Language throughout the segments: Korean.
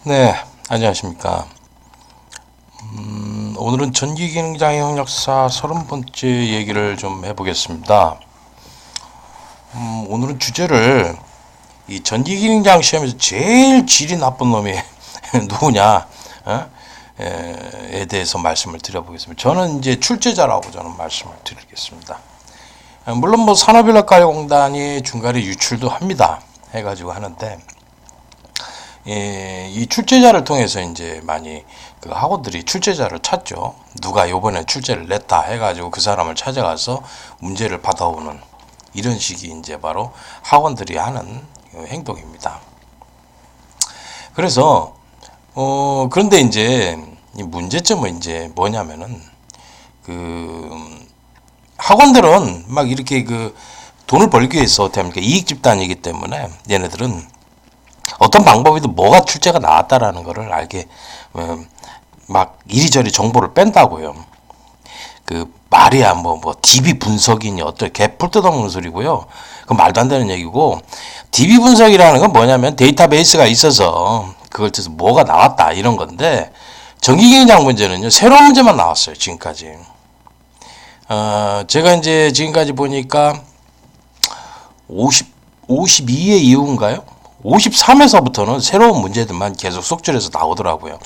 네, 안녕하십니까. 오늘은 전기기능장애 역사 30번째 얘기를 좀 해보겠습니다. 오늘은 주제를 이 전기기능장 시험에서 제일 질이 나쁜 놈이 누구냐, 어? 에 대해서 말씀을 드려보겠습니다. 저는 이제 출제자라고 저는 말씀을 드리겠습니다. 물론 뭐 산업인력가공단이 중간에 유출도 합니다. 해가지고 하는데, 이 출제자를 통해서 이제 많이 그 학원들이 출제자를 찾죠. 누가 요번에 출제를 냈다 해가지고 그 사람을 찾아가서 문제를 받아오는 이런 식이 이제 바로 학원들이 하는 행동입니다. 그래서 그런데 이제 이 문제점은 이제 뭐냐면은 그 학원들은 막 이렇게 그 돈을 벌기 위해서 어떻게 합니까? 이익 집단이기 때문에 얘네들은 어떤 방법이든 뭐가 출제가 나왔다라는 것을 알게 막 이리저리 정보를 뺀다고요. 그 말이야 뭐 DB 분석이니 어떤 개풀 뜯어먹는 소리고요. 그 말도 안 되는 얘기고 DB 분석이라는 건 뭐냐면 데이터베이스가 있어서 그걸 통해서 뭐가 나왔다 이런 건데 전기기능장 문제는요 새로운 문제만 나왔어요 지금까지. 제가 이제 지금까지 보니까 52회 이후인가요? 53에서부터는 새로운 문제들만 계속 속출해서 나오더라고요.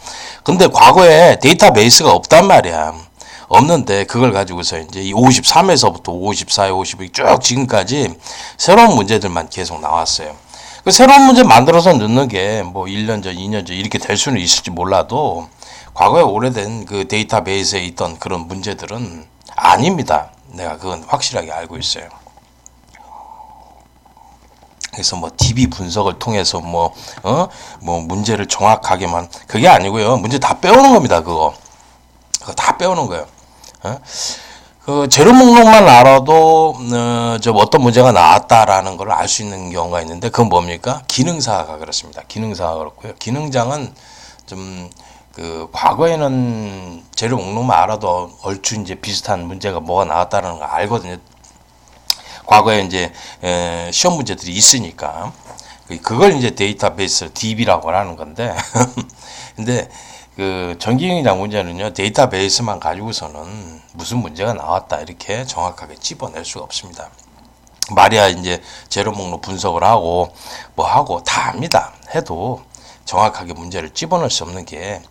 근데 과거에 데이터베이스가 없단 말이야. 없는데 그걸 가지고서 이제 이 53에서부터 54에 52 쭉 지금까지 새로운 문제들만 계속 나왔어요. 그 새로운 문제 만들어서 넣는 게 뭐 1년 전, 2년 전 이렇게 될 수는 있을지 몰라도 과거에 오래된 그 데이터베이스에 있던 그런 문제들은 아닙니다. 내가 그건 확실하게 알고 있어요. 그래서 뭐 DB 분석을 통해서 뭐 문제를 정확하게만 그게 아니고요. 문제 다 빼오는 겁니다. 그거 다 빼오는 거예요. 그 재료 목록만 알아도 저 어떤 문제가 나왔다라는 걸 알 수 있는 경우가 있는데 그건 뭡니까? 기능사가 그렇습니다. 기능사가 그렇고요. 기능장은 좀 그 과거에는 재료 목록만 알아도 얼추 이제 비슷한 문제가 뭐가 나왔다는 걸 알거든요. 과거에 이제 시험 문제들이 있으니까 그걸 이제 데이터베이스 DB라고 하는 건데 근데 그 전기기능장 문제는요 데이터베이스만 가지고서는 무슨 문제가 나왔다 이렇게 정확하게 집어낼 수가 없습니다. 말이야 이제 재료 목록 분석을 하고 뭐 하고 다 합니다. 해도 정확하게 문제를 집어넣을 수 없는 게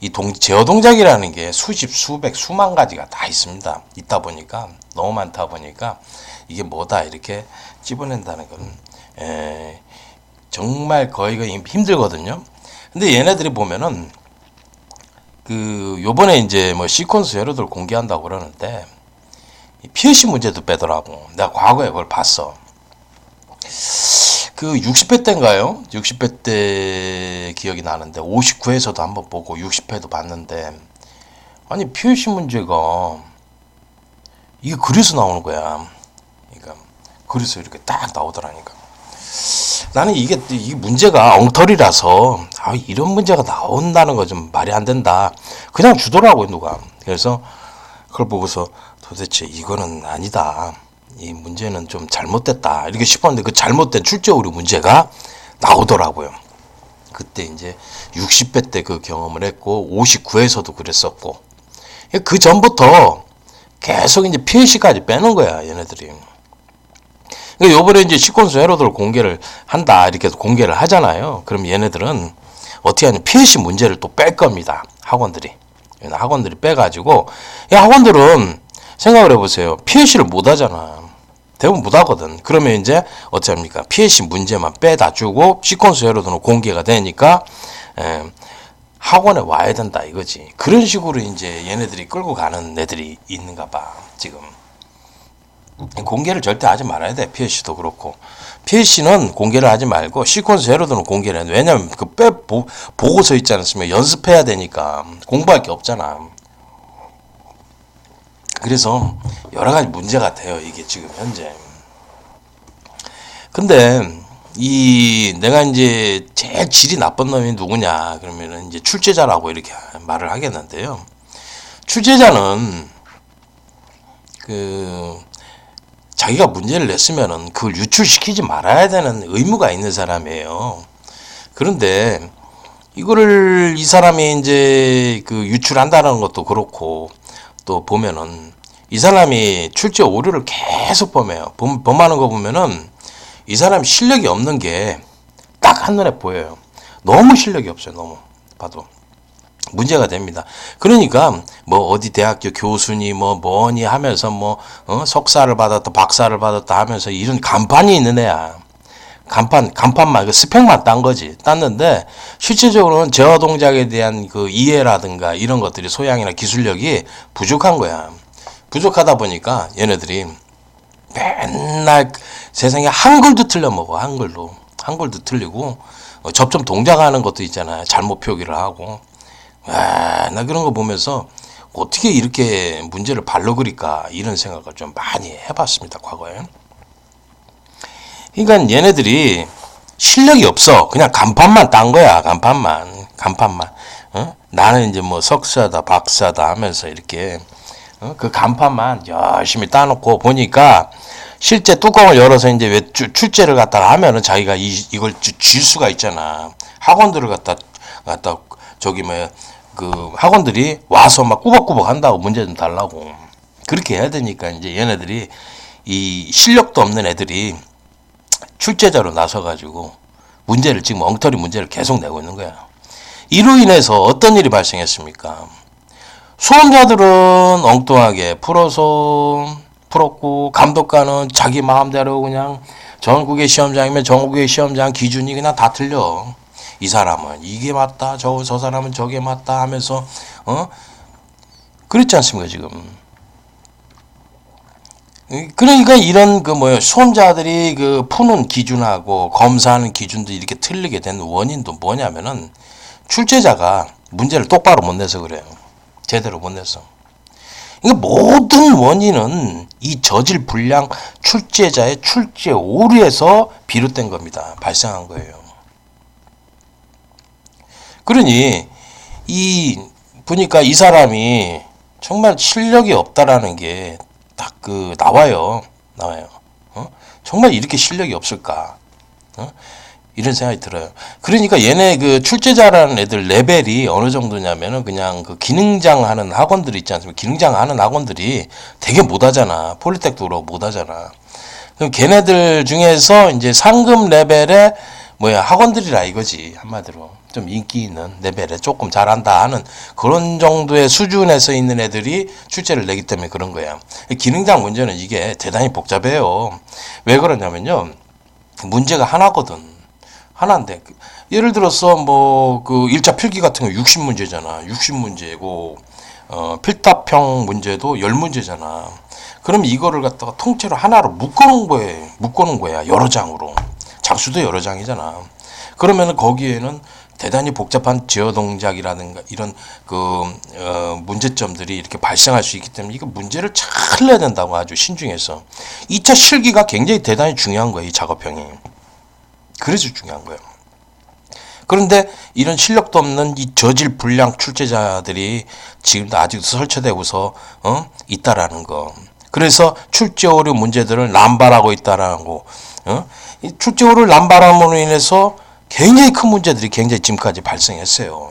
이 제어 동작이라는 게 수십, 수백, 수만 가지가 다 있습니다. 있다 보니까 너무 많다 보니까 이게 뭐다 이렇게 집어낸다는 건 정말 거의가 힘들거든요. 근데 얘네들이 보면은 그 요번에 이제 뭐 시퀀스 회로들 공개한다고 그러는데 PLC 문제도 빼더라고. 내가 과거에 그걸 봤어. 그 60회 때인가요? 60회 때 기억이 나는데 59회에서도 한번 보고 60회도 봤는데 아니 PLC 문제가 이게 그래서 나오는 거야. 그러니까 그래서 이렇게 딱 나오더라니까. 나는 이게 문제가 엉터리라서 이런 문제가 나온다는 거 좀 말이 안 된다. 그냥 주더라고요 누가. 그래서 그걸 보고서 도대체 이거는 아니다. 이 문제는 좀 잘못됐다 이렇게 싶었는데 그 잘못된 출제 오류 문제가 나오더라고요. 그때 이제 60회 때 그 경험을 했고 59회에서도 그랬었고 그 전부터 계속 이제 PLC까지 빼는 거야 얘네들이. 그러니까 요번에 이제 시퀀스 회로들 공개를 한다 이렇게 공개를 하잖아요. 그럼 얘네들은 어떻게 하냐 PLC 문제를 또 뺄 겁니다. 학원들이 빼가지고 학원들은 생각을 해보세요. PLC를 못 하잖아. 대부분 못 하거든. 그러면 이제 어찌합니까? PLC 문제만 빼다 주고 시퀀스 회로들은 공개가 되니까 학원에 와야 된다 이거지. 그런 식으로 이제 얘네들이 끌고 가는 애들이 있는가 봐 지금. 공개를 절대 하지 말아야 돼. PLC도 그렇고. PLC는 공개를 하지 말고 시퀀스 회로들은 공개를 해야 돼. 왜냐면 그 보고서 있지 않습니까? 연습해야 되니까 공부할 게 없잖아. 그래서 여러 가지 문제가 돼요. 이게 지금 현재. 근데 내가 이제 제일 질이 나쁜 놈이 누구냐 그러면은 이제 출제자라고 이렇게 말을 하겠는데요. 출제자는 그 자기가 문제를 냈으면은 그걸 유출시키지 말아야 되는 의무가 있는 사람이에요. 그런데 이거를 이 사람이 이제 그 유출한다는 것도 그렇고, 또 보면은 이 사람이 출제 오류를 계속 범하는 거 보면은 이 사람 실력이 없는 게 딱 한눈에 보여요. 너무 실력이 없어요. 너무 봐도 문제가 됩니다. 그러니까 뭐 어디 대학교 교수니 뭐니 하면서 석사를 받았다 박사를 받았다 하면서 이런 간판이 있는 애야. 간판만 그 스펙만 딴 거지. 땄는데 실질적으로는 제어 동작에 대한 그 이해라든가 이런 것들이 소양이나 기술력이 부족한 거야. 부족하다 보니까 얘네들이 맨날 세상에 한글도 틀려 먹어. 한글도 틀리고 접점 동작하는 것도 있잖아요. 잘못 표기를 하고. 나 그런 거 보면서 어떻게 이렇게 문제를 발로 그릴까 이런 생각을 좀 많이 해봤습니다. 과거에. 그러니까 얘네들이 실력이 없어. 그냥 간판만 딴 거야. 간판만. 나는 이제 뭐 석사다 박사다 하면서 이렇게 그 간판만 열심히 따놓고 보니까 실제 뚜껑을 열어서 이제 왜 출제를 갖다가 하면은 자기가 이걸 질 수가 있잖아. 학원들을 갖다 저기 그 학원들이 와서 막 꾸벅꾸벅 한다고 문제 좀 달라고. 그렇게 해야 되니까 이제 얘네들이 이 실력도 없는 애들이 출제자로 나서가지고 지금 엉터리 문제를 계속 내고 있는 거야. 이로 인해서 어떤 일이 발생했습니까? 수험자들은 엉뚱하게 풀었고, 감독관은 자기 마음대로 그냥 전국의 시험장이면 전국의 시험장 기준이 그냥 다 틀려. 이 사람은 이게 맞다, 저 사람은 저게 맞다 하면서, 그렇지 않습니까, 지금? 그러니까 이런 수험자들이 그 푸는 기준하고 검사하는 기준도 이렇게 틀리게 된 원인도 뭐냐면은 출제자가 문제를 똑바로 못 내서 그래요. 제대로 못 내서. 그러니까 모든 원인은 이 저질 불량 출제자의 출제 오류에서 비롯된 겁니다. 발생한 거예요. 그러니 보니까 이 사람이 정말 실력이 없다라는 게 딱 나와요. 정말 이렇게 실력이 없을까? 이런 생각이 들어요. 그러니까 얘네 그 출제자라는 애들 레벨이 어느 정도냐면은 그냥 그 기능장 하는 학원들이 있지 않습니까? 기능장 하는 학원들이 되게 못하잖아. 폴리텍도 그렇고 못하잖아. 그럼 걔네들 중에서 이제 상급 레벨의 학원들이라 이거지. 한마디로. 좀 인기 있는 레벨에 조금 잘한다 하는 그런 정도의 수준에서 있는 애들이 출제를 내기 때문에 그런 거야. 기능장 문제는 이게 대단히 복잡해요. 왜 그러냐면요. 문제가 하나거든. 하나인데 예를 들어서 그 1차 필기 같은 거 60문제잖아. 60문제고 필답형 문제도 10문제잖아. 그럼 이거를 갖다가 통째로 하나로 묶어놓은 거야. 여러 장으로. 장수도 여러 장이잖아. 그러면은 거기에는 대단히 복잡한 지어 동작이라든가 이런 문제점들이 이렇게 발생할 수 있기 때문에 이거 문제를 잘 내야 된다고 아주 신중해서 2차 실기가 굉장히 대단히 중요한 거예요. 이 작업형이. 그래서 중요한 거예요. 그런데 이런 실력도 없는 이 저질 불량 출제자들이 지금도 아직도 설치되고서 있다라는 거. 그래서 출제 오류 문제들을 남발하고 있다라는 거. 이 출제 오류를 남발함으로 인해서 굉장히 큰 문제들이 굉장히 지금까지 발생했어요.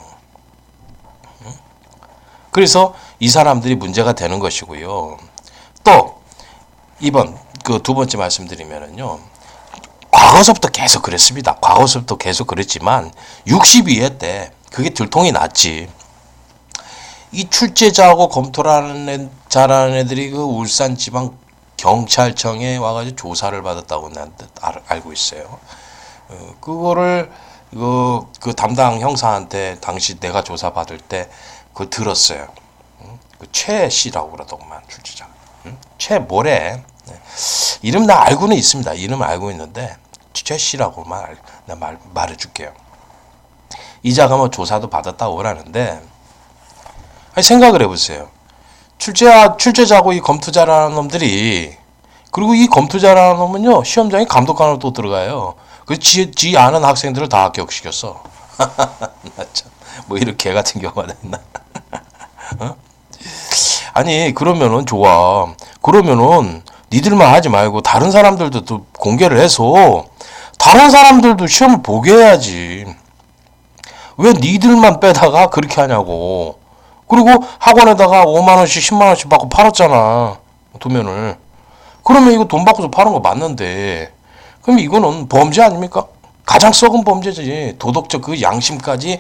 그래서 이 사람들이 문제가 되는 것이고요. 또 이번 두 번째 말씀드리면은요. 과거서부터 계속 그랬습니다. 과거서부터 계속 그랬지만 62회 때 그게 들통이 났지. 이 출제자하고 검토를 잘하는 애들이 그 울산지방 경찰청에 와가지고 조사를 받았다고 난 알고 있어요. 그거를 그 담당 형사한테 당시 내가 조사 받을 때 그거 들었어요. 최 씨라고 그러더구만 출제자. 최 뭐래? 이름 나 알고는 있습니다. 이름 알고 있는데 최 씨라고 말해줄게요. 이자가 조사도 받았다고 그러는데 생각을 해보세요. 출제자하고 이 검토 잘하는 놈들이 그리고 이 검토 잘하는 놈은요 시험장에 감독관으로 또 들어가요. 그 지 아는 학생들을 다 합격시켰어. 나 참, 이런 개 같은 경우가 있나? 아니 그러면은 좋아. 그러면은 니들만 하지 말고 다른 사람들도 또 공개를 해서 다른 사람들도 시험을 보게 해야지. 왜 니들만 빼다가 그렇게 하냐고. 그리고 학원에다가 5만원씩 10만원씩 받고 팔았잖아. 도면을. 그러면 이거 돈 받고서 파는 거 맞는데, 그럼 이거는 범죄 아닙니까? 가장 썩은 범죄지. 도덕적 그 양심까지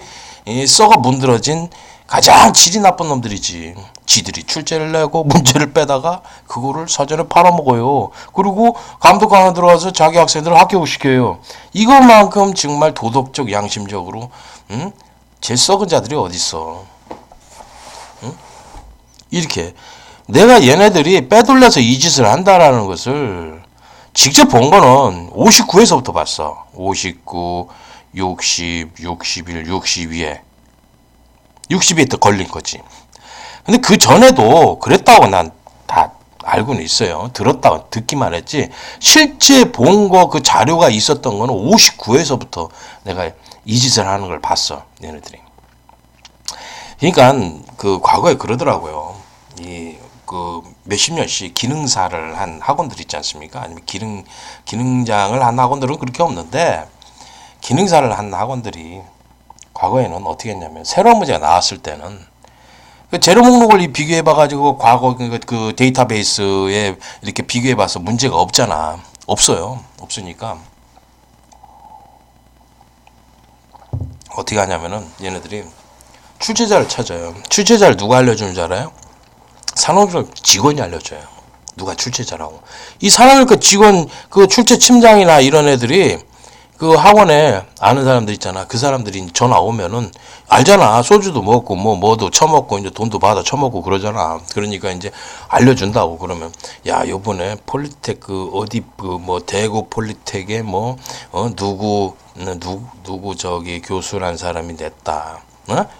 썩어 문드러진 가장 질이 나쁜 놈들이지. 지들이 출제를 내고 문제를 빼다가 그거를 사전에 팔아먹어요. 그리고 감독관에 들어와서 자기 학생들을 합격시켜요. 이것만큼 정말 도덕적 양심적으로 제일 썩은 자들이 어딨어. 이렇게 내가 얘네들이 빼돌려서 이 짓을 한다라는 것을 직접 본 거는 59에서부터 봤어. 59, 60, 61, 62에 60에 또 걸린 거지. 근데 그 전에도 그랬다고 난 다 알고는 있어요. 들었다고 듣기만 했지. 실제 본 거 그 자료가 있었던 거는 59에서부터 내가 이 짓을 하는 걸 봤어. 얘네들이. 그러니까 그 과거에 그러더라고요. 이 그 몇십 년씩 기능사를 한 학원들 있지 않습니까? 아니면 기능장을 한 학원들은 그렇게 없는데, 기능사를 한 학원들이 과거에는 어떻게 했냐면, 새로운 문제가 나왔을 때는 그 재료 목록을 비교해 봐가지고 과거 그 데이터베이스에 이렇게 비교해 봐서 문제가 없잖아. 없어요. 없으니까 어떻게 하냐면은 얘네들이 출제자를 찾아요. 출제자를 누가 알려주는 줄 알아요? 산업인력 직원이 알려줘요. 누가 출제자라고. 이 산업인력 직원 그 출제 팀장이나 이런 애들이 그 학원에 아는 사람들 있잖아. 그 사람들이 전화 오면은 알잖아. 소주도 먹고 뭐도 처먹고 이제 돈도 받아 처먹고 그러잖아. 그러니까 이제 알려준다고. 그러면 야, 요번에 폴리텍 그 어디 그 뭐 대구 폴리텍에 뭐 누구 저기 교수란 사람이 냈다.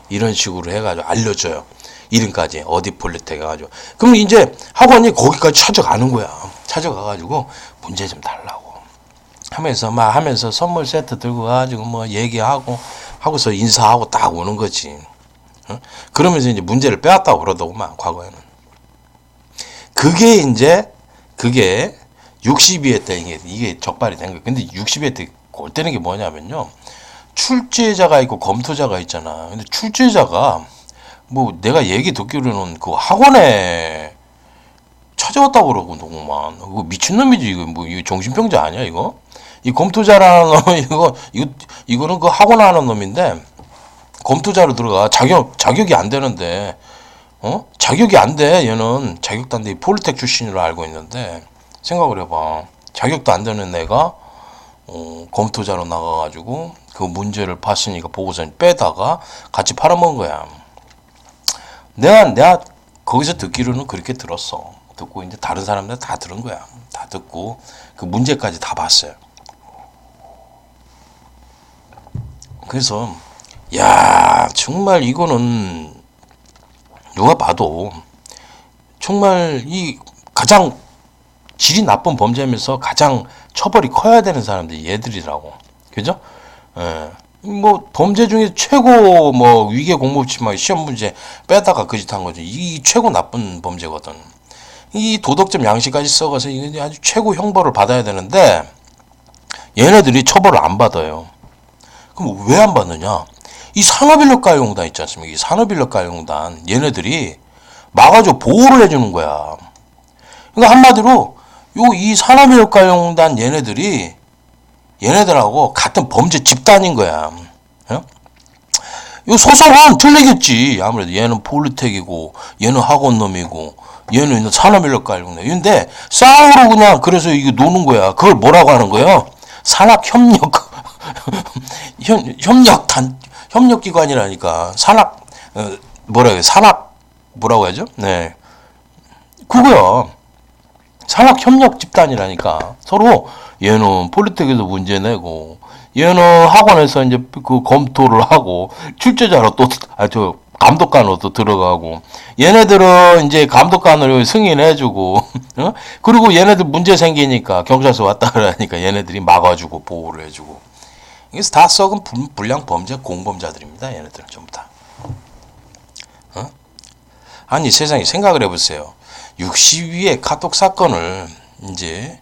이런 식으로 해가지고 알려줘요. 이름까지 어디 폴리텍 해가지고. 그럼 이제 학원이 거기까지 찾아가는 거야. 찾아가가지고 문제 좀 달라고 하면서 선물 세트 들고 가가지고 뭐 얘기하고 하고서 인사하고 딱 오는 거지. 그러면서 이제 문제를 빼왔다고 그러더구만 과거에는. 그게 62회 때 이게 적발이 된 거예요. 근데 60회 때 골 때는 게 뭐냐면요. 출제자가 있고 검토자가 있잖아. 근데 출제자가 뭐 내가 얘기 듣기로는 그 학원에 찾아왔다고 그러고만. 그거 미친놈이지. 이거 뭐 이거 정신병자 아니야 이거? 이 검토자라는 놈 이거는 그 학원 하는 놈인데, 검토자로 들어가 자격이 안 되는데, 자격이 안 돼. 얘는 자격도 안 돼. 폴리텍 출신으로 알고 있는데, 생각을 해봐. 자격도 안 되는 애가 검토자로 나가가지고 그 문제를 봤으니까 보고서 빼다가 같이 팔아먹은 거야. 내가 거기서 듣기로는 그렇게 들었어. 듣고 이제 다른 사람들 다 들은 거야. 다 듣고 그 문제까지 다 봤어요. 그래서 야, 정말 이거는 누가 봐도 정말 이 가장 질이 나쁜 범죄면서 가장 처벌이 커야 되는 사람들이 얘들이라고. 그죠? 예. 뭐 범죄 중에 최고 뭐 위계 공무집만 시험 문제 빼다가 그 짓 한 거죠. 이 최고 나쁜 범죄거든. 이 도덕적 양식까지 썩어서 이게 아주 최고 형벌을 받아야 되는데 얘네들이 처벌을 안 받아요. 그럼 왜 안 받느냐? 이 산업인력가용단 있지 않습니까? 이 산업인력가용단 얘네들이 막아줘 보호를 해주는 거야. 그러니까 한마디로 이 산업인력가용단 얘네들하고 같은 범죄 집단인 거야. 요 소송은 틀리겠지. 아무래도 얘는 폴리텍이고 얘는 학원놈이고 얘는 산업인력가용단. 근데 싸우로 그냥 그래서 이게 노는 거야. 그걸 뭐라고 하는 거야? 산학협력 협력기관이라니까. 뭐라고 하죠? 네. 그거야. 산학협력 집단이라니까. 서로 얘는 폴리텍에서 문제 내고 얘는 학원에서 이제 그 검토를 하고 출제자로 또 감독관으로 또 들어가고 얘네들은 이제 감독관으로 승인해주고 그리고 얘네들 문제 생기니까 경찰서 왔다 그러니까 얘네들이 막아주고 보호를 해주고. 이게 다 썩은 불량 범죄 공범자들입니다. 얘네들은 전부 다. 아니 세상에 생각을 해보세요. 62의 카톡 사건을 이제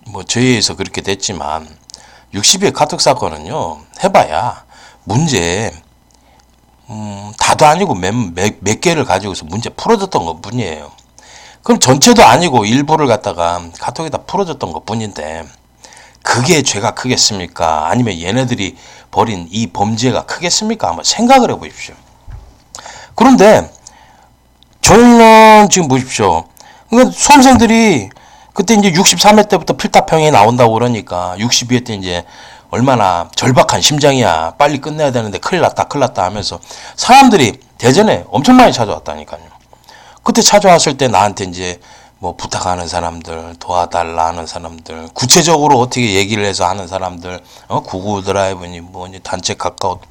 뭐 저희에서 그렇게 됐지만 60의 카톡 사건은요 해봐야 문제 다도 아니고 몇 개를 가지고서 문제 풀어줬던 것 뿐이에요. 그럼 전체도 아니고 일부를 갖다가 카톡에다 풀어줬던 것 뿐인데 그게 죄가 크겠습니까? 아니면 얘네들이 벌인 이 범죄가 크겠습니까? 한번 생각을 해보십시오. 그런데 저희는 지금 보십시오. 그러니까 수험생들이 그때 이제 63회 때부터 필답형이 나온다고 그러니까 62회 때 이제 얼마나 절박한 심장이야. 빨리 끝내야 되는데 큰일 났다 하면서 사람들이 대전에 엄청 많이 찾아왔다니까요. 그때 찾아왔을 때 나한테 이제 뭐 부탁하는 사람들, 도와달라 하는 사람들, 구체적으로 어떻게 얘기를 해서 하는 사람들, 구글 드라이브니 뭐니 단체 카카오톡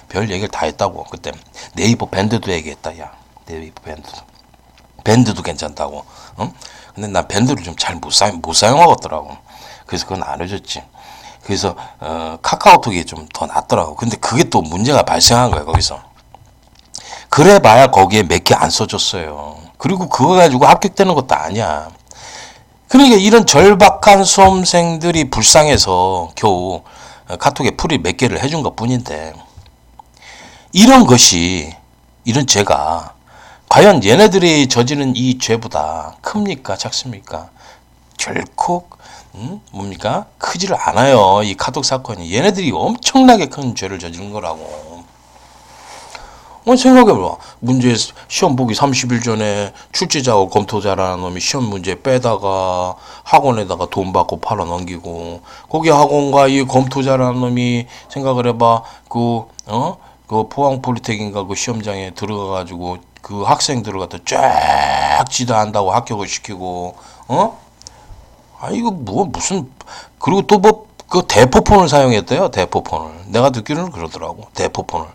별 얘기를 다 했다고. 그때 네이버 밴드도 얘기했다. 야, 네이버 밴드도 괜찮다고. 근데 난 밴드를 좀 잘 못 사용하겠더라고. 그래서 그건 안 해줬지. 그래서 카카오톡이 좀 더 낫더라고. 근데 그게 또 문제가 발생한 거야 거기서. 그래봐야 거기에 몇 개 안 써줬어요. 그리고 그거 가지고 합격되는 것도 아니야. 그러니까 이런 절박한 수험생들이 불쌍해서 겨우 카톡에 풀이 몇 개를 해준 것 뿐인데 이런 죄가 과연 얘네들이 저지른 이 죄보다 큽니까 작습니까? 결코 뭡니까? 크지를 않아요. 이 카톡 사건이 얘네들이 엄청나게 큰 죄를 저지른 거라고. 생각해봐. 문제 시험 보기 30일 전에 출제자하고 검토자라는 놈이 시험 문제 빼다가 학원에다가 돈 받고 팔아 넘기고 거기 학원과 이 검토자라는 놈이 생각을 해봐. 그 포항 폴리텍인가 그 시험장에 들어가가지고 그 학생들을 갖다 쫙 지도한다고 합격을 시키고 이거 무슨 그리고 또 그 대포폰을 사용했대요. 대포폰을 내가 듣기로는 그러더라고. 대포폰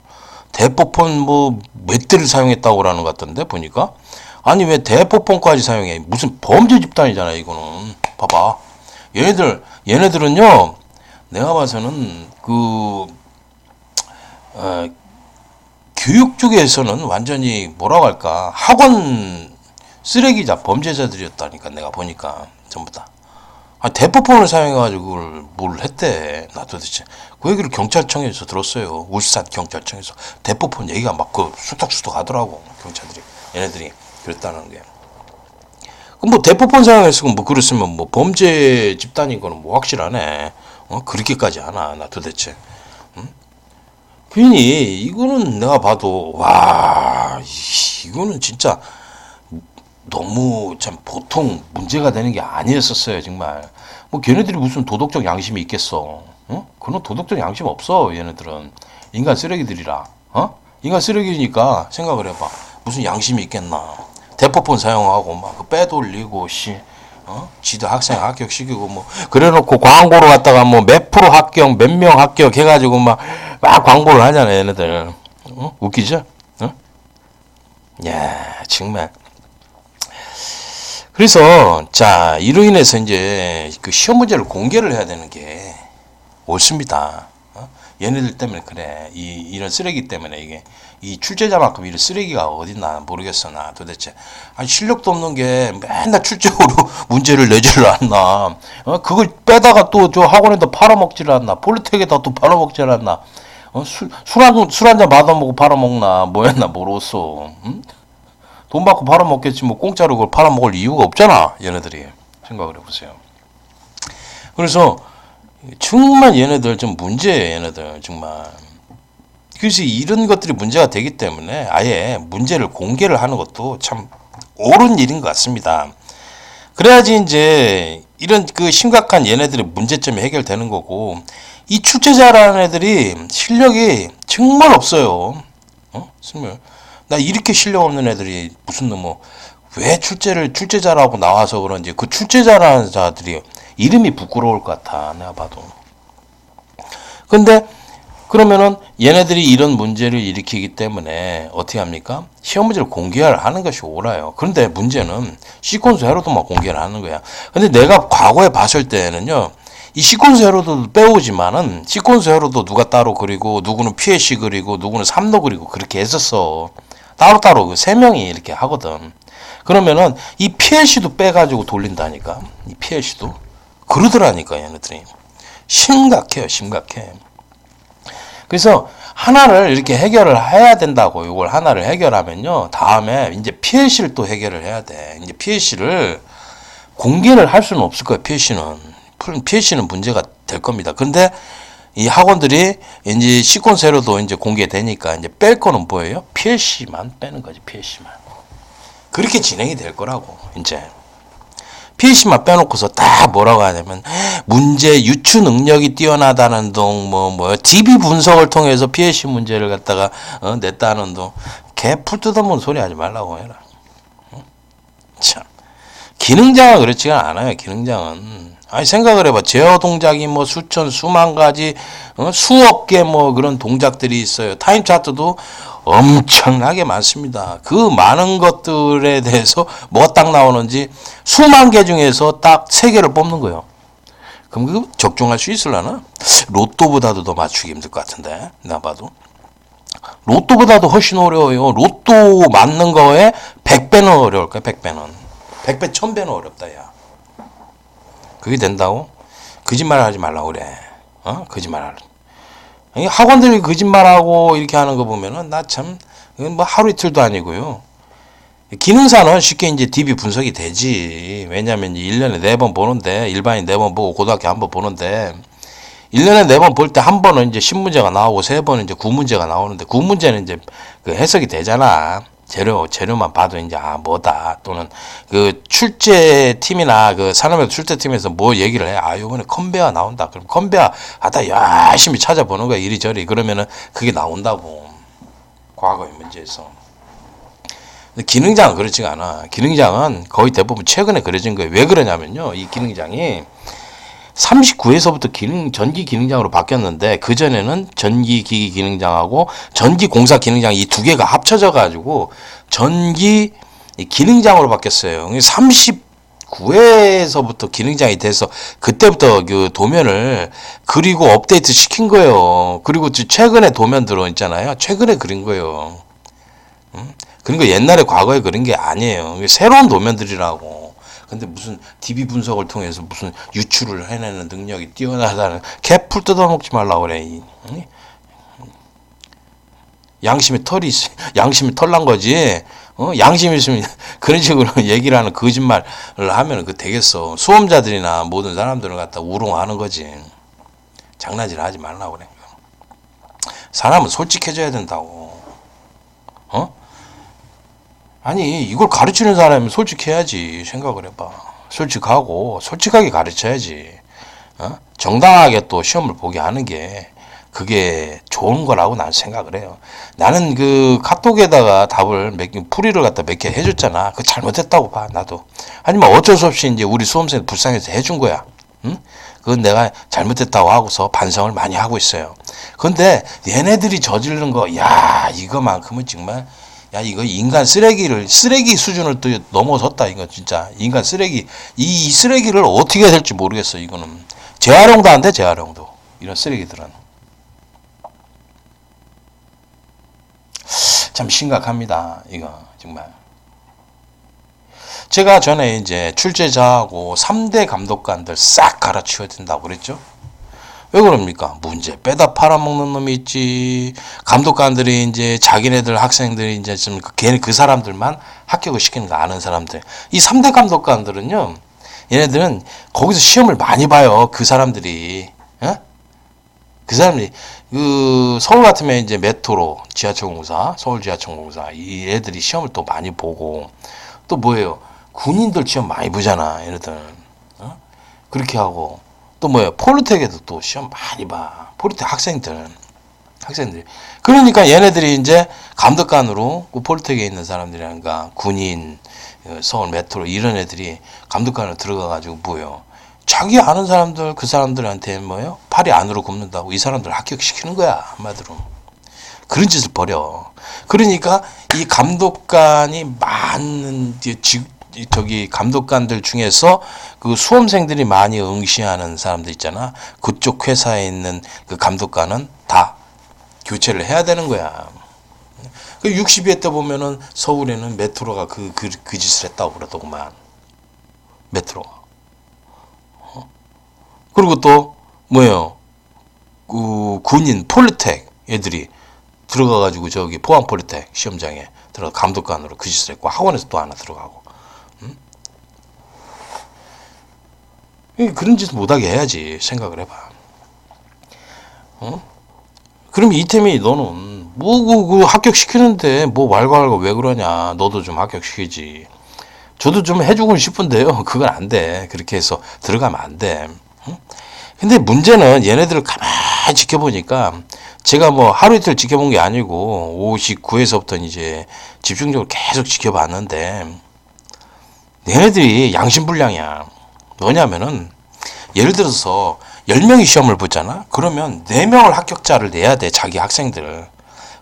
몇 대를 사용했다고 그러는 것 같던데 보니까. 아니 왜 대포폰까지 사용해? 무슨 범죄 집단이잖아 이거는. 봐봐. 얘네들은요 내가 봐서는 교육 쪽에서는 완전히 뭐라고 할까 학원 쓰레기자 범죄자들이었다니까. 내가 보니까 전부 다. 대포폰을 사용해가지고 그걸 뭘 했대. 나 도대체 그 얘기를 경찰청에서 들었어요. 울산 경찰청에서 대포폰 얘기가 막 그 수덕수덕 하더라고. 경찰들이 얘네들이 그랬다는 게. 그럼 대포폰 사용했으면 그랬으면 범죄 집단인 거는 확실하네. 그렇게까지 하나 나 도대체. 괜히 이거는 내가 봐도 와 이거는 진짜 너무 참 보통 문제가 되는 게 아니었었어요 정말. 걔네들이 무슨 도덕적 양심이 있겠어. 그런 도덕적 양심 없어. 얘네들은 인간 쓰레기들이라. 인간 쓰레기니까 생각을 해봐. 무슨 양심이 있겠나. 대포폰 사용하고 막 빼돌리고 지도 학생 합격시키고 그래놓고 광고로 갖다가 몇 프로 합격 몇 명 합격 해가지고 막 광고를 하잖아 얘네들. 웃기죠? 야 정말. 그래서 자 이로 인해서 이제 그 시험 문제를 공개를 해야 되는 게 옳습니다. 얘네들 때문에 그래. 이런 쓰레기 때문에 이게 이 출제자만큼 이런 쓰레기가 어딨나 모르겠어 나 도대체. 실력도 없는 게 맨날 출제으로 문제를 내지를 않나. 그걸 빼다가 또 저 학원에다 팔아먹지를 않나. 폴리텍에다 또 팔아먹지를 않나. 술 한 잔 받아먹고 팔아먹나. 뭐였나 모르겠어. 돈 받고 팔아먹겠지 공짜로 그걸 팔아먹을 이유가 없잖아 얘네들이. 생각을 해보세요. 그래서 정말 얘네들 좀 문제예요 얘네들 정말. 그래서 이런 것들이 문제가 되기 때문에 아예 문제를 공개를 하는 것도 참 옳은 일인 것 같습니다. 그래야지 이제 이런 그 심각한 얘네들의 문제점이 해결되는 거고. 이 출제자라는 애들이 실력이 정말 없어요. 나 이렇게 실력 없는 애들이 무슨 왜 출제자라고 나와서 그런지 그 출제자라는 자들이 이름이 부끄러울 것 같아 내가 봐도. 근데 그러면은 얘네들이 이런 문제를 일으키기 때문에 어떻게 합니까? 시험 문제를 공개를 하는 것이 옳아요. 그런데 문제는 시퀀스 회로도만 공개를 하는 거야. 근데 내가 과거에 봤을 때는요 이 시퀀스 회로도 빼오지만은 시퀀스 회로도 누가 따로 그리고 누구는 PLC 그리고 누구는 3로 그리고 그렇게 했었어. 따로따로 그 3명이 이렇게 하거든. 그러면은 이 PLC도 빼가지고 돌린다니까. 이 PLC도. 그러더라니까 얘네들이. 심각해요 심각해. 그래서 하나를 이렇게 해결을 해야 된다고. 이걸 하나를 해결하면요, 다음에 이제 PLC를 또 해결을 해야 돼. 이제 PLC를 공개를 할 수는 없을 거예요. PLC는 문제가 될 겁니다. 근데 이 학원들이 이제 시퀀세로도 이제 공개되니까 이제 뺄 거는 뭐예요? PLC만 빼는 거지. PLC만. 그렇게 진행이 될 거라고. 이제 PLC만 빼놓고서 딱 뭐라고 하냐면, 문제 유추 능력이 뛰어나다는 둥, DB 분석을 통해서 PLC 문제를 갖다가 냈다는 둥, 개풀 뜯어먹는 소리 하지 말라고 해라. 참, 기능장은 그렇지가 않아요. 기능장은. 아니, 생각을 해봐. 제어 동작이 뭐 수천 수만 가지, 수억 개 뭐 그런 동작들이 있어요. 타임 차트도 엄청나게 많습니다. 그 많은 것들에 대해서 뭐가 딱 나오는지 수만 개 중에서 딱 세 개를 뽑는 거예요. 그럼 그거 적중할 수 있으려나? 로또보다도 더 맞추기 힘들 것 같은데, 나 봐도. 로또보다도 훨씬 어려워요. 로또 맞는 거에 100배는 어려울 거야. 100배는. 100배, 1000배는 어렵다, 야. 그게 된다고? 거짓말 하지 말라고 그래. 거짓말 하라. 학원들이 거짓말하고 이렇게 하는 거 보면은 나 참, 이건 뭐 하루 이틀도 아니고요. 기능사는 쉽게 이제 DB 분석이 되지. 왜냐면 1년에 4번 보는데, 일반인 4번 보고 고등학교 1번 보는데, 1년에 4번 볼 때 한 번은 이제 10문제가 나오고 3번은 이제 9문제가 나오는데, 9문제는 이제 그 해석이 되잖아. 재료만 봐도 이제, 뭐다. 또는 그 출제팀이나 그 산업의 출제팀에서 뭐 얘기를 해. 요번에 컨베어 나온다. 그럼 컨베어 하다 열심히 찾아보는 거야. 이리저리. 그러면은 그게 나온다고. 과거의 문제에서. 근데 기능장은 그렇지가 않아. 기능장은 거의 대부분 최근에 그려진 거예요. 왜 그러냐면요. 이 기능장이 39에서부터 전기 기능장으로 바뀌었는데, 그전에는 전기 기기 기능장하고 전기 공사 기능장 이 두 개가 합쳐져 가지고 전기 기능장으로 바뀌었어요. 39회에서부터 기능장이 돼서 그때부터 그 도면을 그리고 업데이트 시킨 거예요. 그리고 최근에 도면 들어있잖아요. 최근에 그린 거예요. 그런 거 옛날에 과거에 그린 게 아니에요. 새로운 도면들이라고. 근데 무슨 DB 분석을 통해서 무슨 유추를 해내는 능력이 뛰어나다는, 개풀 뜯어먹지 말라고 그래. 양심의 털 난 거지. 양심 있으면 그런 식으로 얘기를 하는 거짓말을 하면 그 되겠어. 수험자들이나 모든 사람들을 갖다 우롱하는 거지. 장난질 하지 말라고 그래. 사람은 솔직해져야 된다고. 아니, 이걸 가르치는 사람이 솔직해야지. 생각을 해봐. 솔직하게 가르쳐야지. 정당하게 또 시험을 보게 하는 게 그게 좋은 거라고 난 생각을 해요. 나는 그 카톡에다가 답을 풀이를 갖다 몇 개 해줬잖아. 그거 잘못했다고 봐, 나도. 아니면 어쩔 수 없이 이제 우리 수험생 불쌍해서 해준 거야. 응? 그건 내가 잘못했다고 하고서 반성을 많이 하고 있어요. 근데 얘네들이 저지르는 거, 이거만큼은 정말, 이거 인간 쓰레기 수준을 또 넘어섰다, 이거 진짜. 인간 쓰레기. 이 쓰레기를 어떻게 해야 될지 모르겠어, 이거는. 재활용도 안 돼, 재활용도. 이런 쓰레기들은. 참 심각합니다, 이거, 정말. 제가 전에 이제 출제자하고 3대 감독관들 싹 갈아치워야 된다고 그랬죠? 왜 그럽니까? 문제 빼다 팔아먹는 놈이 있지. 감독관들이 이제 자기네들 학생들이 이제 좀 그 사람들만 합격을 시키는 거 아는 사람들. 이 3대 감독관들은요, 얘네들은 거기서 시험을 많이 봐요. 그 사람들이. 그 사람들이, 서울 같으면 이제 메트로, 지하철공사, 서울 지하철공사, 이 애들이 시험을 또 많이 보고, 또 뭐예요? 군인들 시험 많이 보잖아, 얘네들. 그렇게 하고. 또 뭐예요? 폴리텍에도 또 시험 많이 봐. 폴리텍 학생들. 그러니까 얘네들이 이제 감독관으로 그 폴리텍에 있는 사람들이란가 군인, 서울 메트로 이런 애들이 감독관으로 들어가가지고 뭐예요? 자기 아는 사람들, 그 사람들한테 뭐예요? 팔이 안으로 굽는다고 이 사람들 합격시키는 거야, 한마디로. 그런 짓을 벌여. 그러니까 이 감독관이 많은 감독관들 중에서 그 수험생들이 많이 응시하는 사람들 있잖아. 그쪽 회사에 있는 그 감독관은 다 교체를 해야 되는 거야. 그 62회 때 보면은 서울에는 메트로가 그 짓을 했다고 그러더구만. 메트로가. 그리고 또 뭐예요? 그 군인 폴리텍 애들이 들어가가지고 저기 포항폴리텍 시험장에 들어가 감독관으로 그 짓을 했고 학원에서 또 하나 들어가고. 그런 짓을 못하게 해야지. 생각을 해봐. 그럼 이태민이 너는 그 합격시키는데 뭐 왈가왈가 왜 그러냐. 너도 좀 합격시키지. 저도 좀 해주고 싶은데요. 그건 안 돼. 그렇게 해서 들어가면 안 돼. 근데 문제는 얘네들을 가만히 지켜보니까 제가 뭐 하루 이틀 지켜본 게 아니고 59에서부터 이제 집중적으로 계속 지켜봤는데 얘네들이 양심불량이야. 뭐냐면은 예를 들어서 10명이 시험을 보잖아. 그러면 4명을 합격자를 내야 돼. 자기 학생들을.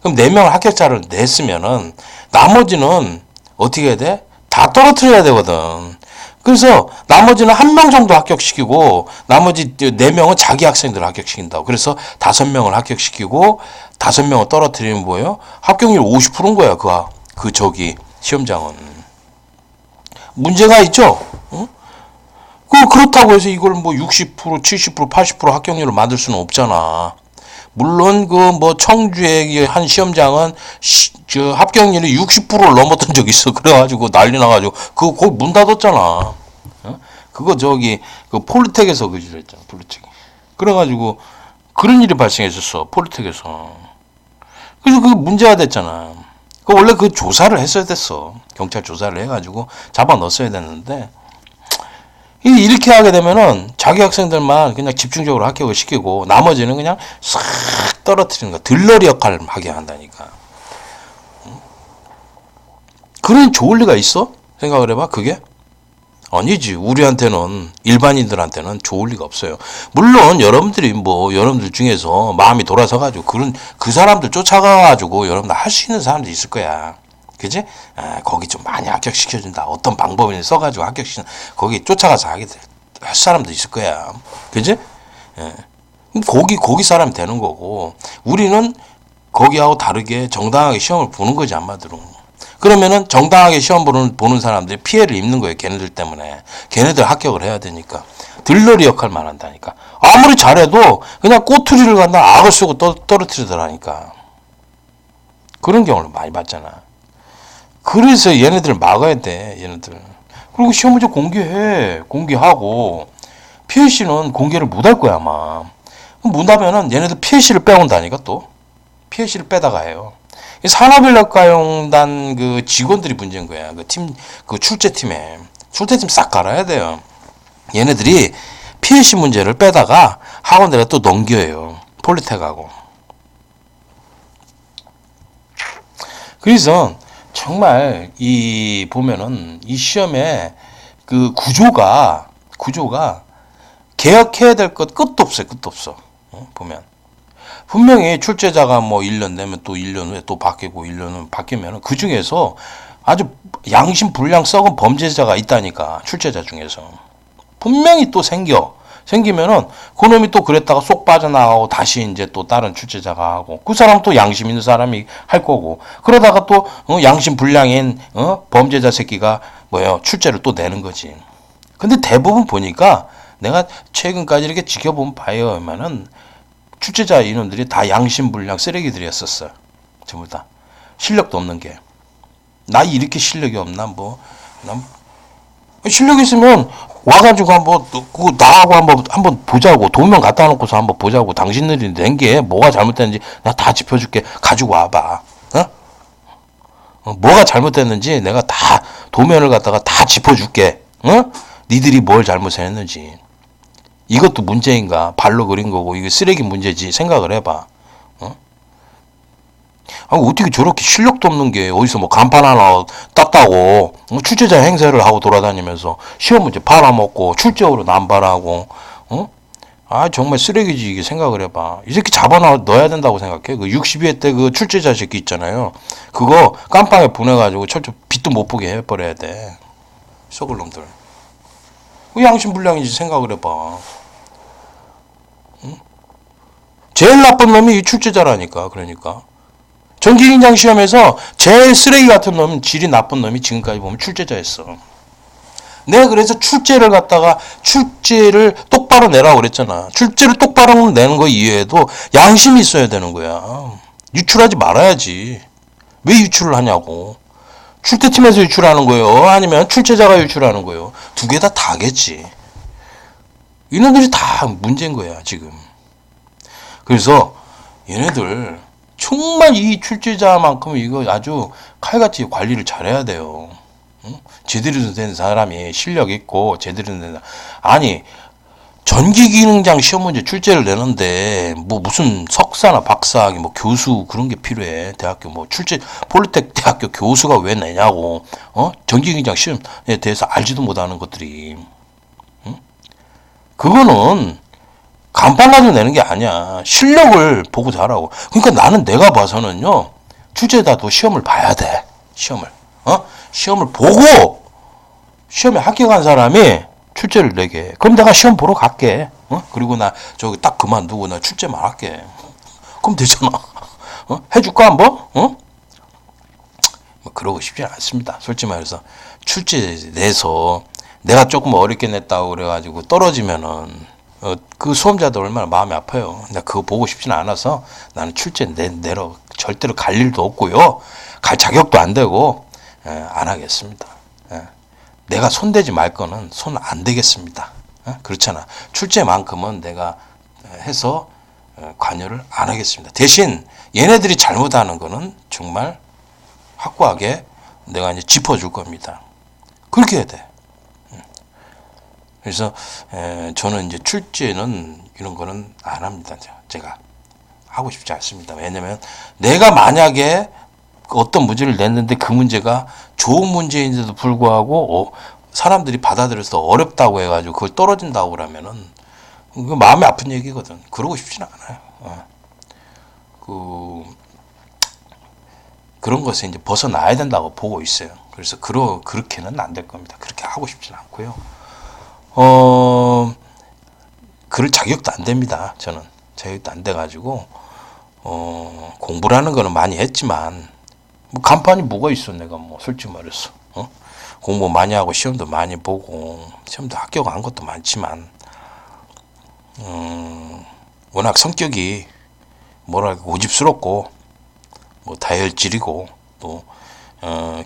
그럼 4명을 합격자를 냈으면은 나머지는 어떻게 해야 돼? 다 떨어뜨려야 되거든. 그래서 나머지는 1명 정도 합격시키고 나머지 4명은 자기 학생들을 합격시킨다고. 그래서 5명을 합격시키고 5명을 떨어뜨리면 뭐예요? 합격률 50%인 거야. 그 저기 시험장은. 문제가 있죠? 응? 그렇다고 해서 이걸 뭐 60%, 70%, 80% 합격률을 만들 수는 없잖아. 물론 그 뭐 청주의 한 시험장은 저 합격률이 60%를 넘었던 적이 있어. 그래가지고 난리 나가지고 그거 거기 문 닫았잖아. 어? 그거 저기 그 폴리텍에서 그 짓을 했잖아. 폴리텍. 그래가지고 그런 일이 발생했었어. 폴리텍에서. 그래서 그 문제가 됐잖아. 그 원래 그 조사를 했어야 됐어. 경찰 조사를 해가지고 잡아 넣었어야 됐는데 이렇게 하게 되면은 자기 학생들만 그냥 집중적으로 합격을 시키고 나머지는 그냥 싹 떨어뜨리는 거야. 들러리 역할을 하게 한다니까. 그런 좋을 리가 있어? 생각을 해봐. 그게? 아니지. 우리한테는 일반인들한테는 좋을 리가 없어요. 물론 여러분들이 뭐 여러분들 중에서 마음이 돌아서 가지고 그 사람들 쫓아가가지고 여러분들 할 수 있는 사람도 있을 거야. 그지? 거기 좀 많이 합격시켜준다. 어떤 방법을 써가지고 합격시키는, 거기 쫓아가서 할 사람도 있을 거야. 그지? 예. 거기 사람이 되는 거고, 우리는 거기하고 다르게 정당하게 시험을 보는 거지, 한마디로. 그러면은 정당하게 시험 보는 사람들이 피해를 입는 거예요, 걔네들 때문에. 걔네들 합격을 해야 되니까. 들러리 역할만 한다니까. 아무리 잘해도 그냥 꼬투리를 갖다 악을 쓰고 떨어뜨리더라니까. 그런 경우를 많이 봤잖아. 그래서 얘네들을 막아야 돼, 얘네들. 그리고 시험 문제 공개하고, PLC는 공개를 못 할 거야, 아마. 못하면은 얘네들 PLC를 빼온다니까, 또. PLC를 빼다가 해요. 산업인력가용단 그 직원들이 문제인 거야. 그 출제팀에. 출제팀 싹 갈아야 돼요. 얘네들이 PLC 문제를 빼다가 학원들에 또 넘겨요. 폴리텍하고. 그래서, 정말 보면은 이 시험에 그 구조가 개혁해야 될 것 끝도 없어요. 끝도 없어. 보면 분명히 출제자가 뭐 1년 내면 또 1년 후에 또 바뀌고 1년 후에 바뀌면은 그 중에서 아주 양심 불량 썩은 범죄자가 있다니까. 출제자 중에서 분명히 또 생기면은 그놈이 또 그랬다가 쏙 빠져나가고 다시 이제 또 다른 출제자가 하고 그 사람 또 양심 있는 사람이 할 거고 그러다가 또 양심 불량인 범죄자 새끼가 출제를 또 내는 거지. 근데 대부분 보니까 내가 최근까지 이렇게 지켜본 바에 의하면은 출제자 인원들이 다 양심 불량 쓰레기들이었었어. 전부 다 실력도 없는 게. 나 이렇게 실력이 없나 난 실력 있으면 와가지고 나하고 한번 보자고. 도면 갖다 놓고서 한번 보자고. 당신들이 낸 게 뭐가 잘못됐는지 나 다 짚어줄게. 가지고 와봐. 뭐가 잘못됐는지 내가 다 도면을 갖다가 다 짚어줄게. 니들이 뭘 잘못했는지. 이것도 문제인가? 발로 그린 거고 이게 쓰레기 문제지. 생각을 해봐. 어떻게 저렇게 실력도 없는 게 어디서 뭐 간판 하나 땄다고 출제자 행세를 하고 돌아다니면서 시험 문제 팔아먹고 출제으로 남발하고 정말 쓰레기지. 이게 생각을 해봐. 이 새끼 넣어야 된다고 생각해. 그 62회 때 그 출제자 새끼 있잖아요. 그거 깜빵에 보내가지고 철저 빛도 못 보게 해버려야 돼. 썩을 놈들. 그 양심불량이지. 생각을 해봐. 제일 나쁜 놈이 이 출제자라니까. 그러니까 전기긴장 시험에서 제일 쓰레기 같은 놈, 질이 나쁜 놈이 지금까지 보면 출제자였어. 내가 그래서 출제를 똑바로 내라고 그랬잖아. 출제를 똑바로 내는 거 이외에도 양심이 있어야 되는 거야. 유출하지 말아야지. 왜 유출을 하냐고. 출제팀에서 유출하는 거예요? 아니면 출제자가 유출하는 거예요? 두 개 다 다겠지. 이놈들이 다 문제인 거야, 지금. 그래서 얘네들 정말 이 출제자만큼 이거 아주 칼같이 관리를 잘해야 돼요. 응? 제대로 된 사람이 실력 있고 제대로 된 사람. 아니 전기기능장 시험 문제 출제를 내는데 뭐 무슨 석사나 박사 뭐 교수 그런 게 필요해. 대학교 뭐 출제 폴리텍 대학교 교수가 왜 내냐고. 전기기능장 시험에 대해서 알지도 못하는 것들이. 응? 그거는 간판 가지고 내는 게 아니야. 실력을 보고 잘하고. 그러니까 나는 내가 봐서는요. 출제자도 시험을 봐야 돼. 시험을. 시험을 보고 시험에 합격한 사람이 출제를 내게. 그럼 내가 시험 보러 갈게. 그리고 나 저기 딱 그만두고 나 출제만 할게. 그럼 되잖아. 해줄까 한번? 뭐 그러고 싶지 않습니다. 솔직히 말해서 출제 내서 내가 조금 어렵게 냈다고 그래가지고 떨어지면은 그 수험자들 얼마나 마음이 아파요. 나 그거 보고 싶지는 않아서 나는 출제 내러 절대로 갈 일도 없고요. 갈 자격도 안 되고 안 하겠습니다. 내가 손대지 말 거는 손 안 대겠습니다. 그렇잖아. 출제만큼은 내가 해서 관여를 안 하겠습니다. 대신 얘네들이 잘못하는 거는 정말 확고하게 내가 이제 짚어줄 겁니다. 그렇게 해야 돼. 그래서 저는 이제 출제는 이런 거는 안 합니다. 제가 하고 싶지 않습니다. 왜냐면 내가 만약에 어떤 문제를 냈는데 그 문제가 좋은 문제인데도 불구하고 사람들이 받아들여서 어렵다고 해가지고 그걸 떨어진다고 그러면은 그 마음이 아픈 얘기거든. 그러고 싶지는 않아요. 그런 것에 이제 벗어나야 된다고 보고 있어요. 그래서 그렇게는 안 될 겁니다. 그렇게 하고 싶지는 않고요. 그럴 자격도 안 됩니다. 저는 자격도 안 돼가지고 공부라는 거는 많이 했지만 뭐 간판이 뭐가 있어. 내가 뭐 솔직히 말해서 공부 많이 하고 시험도 많이 보고 시험도 합격한 것도 많지만 워낙 성격이 뭐랄까 고집스럽고 뭐 다혈질이고 또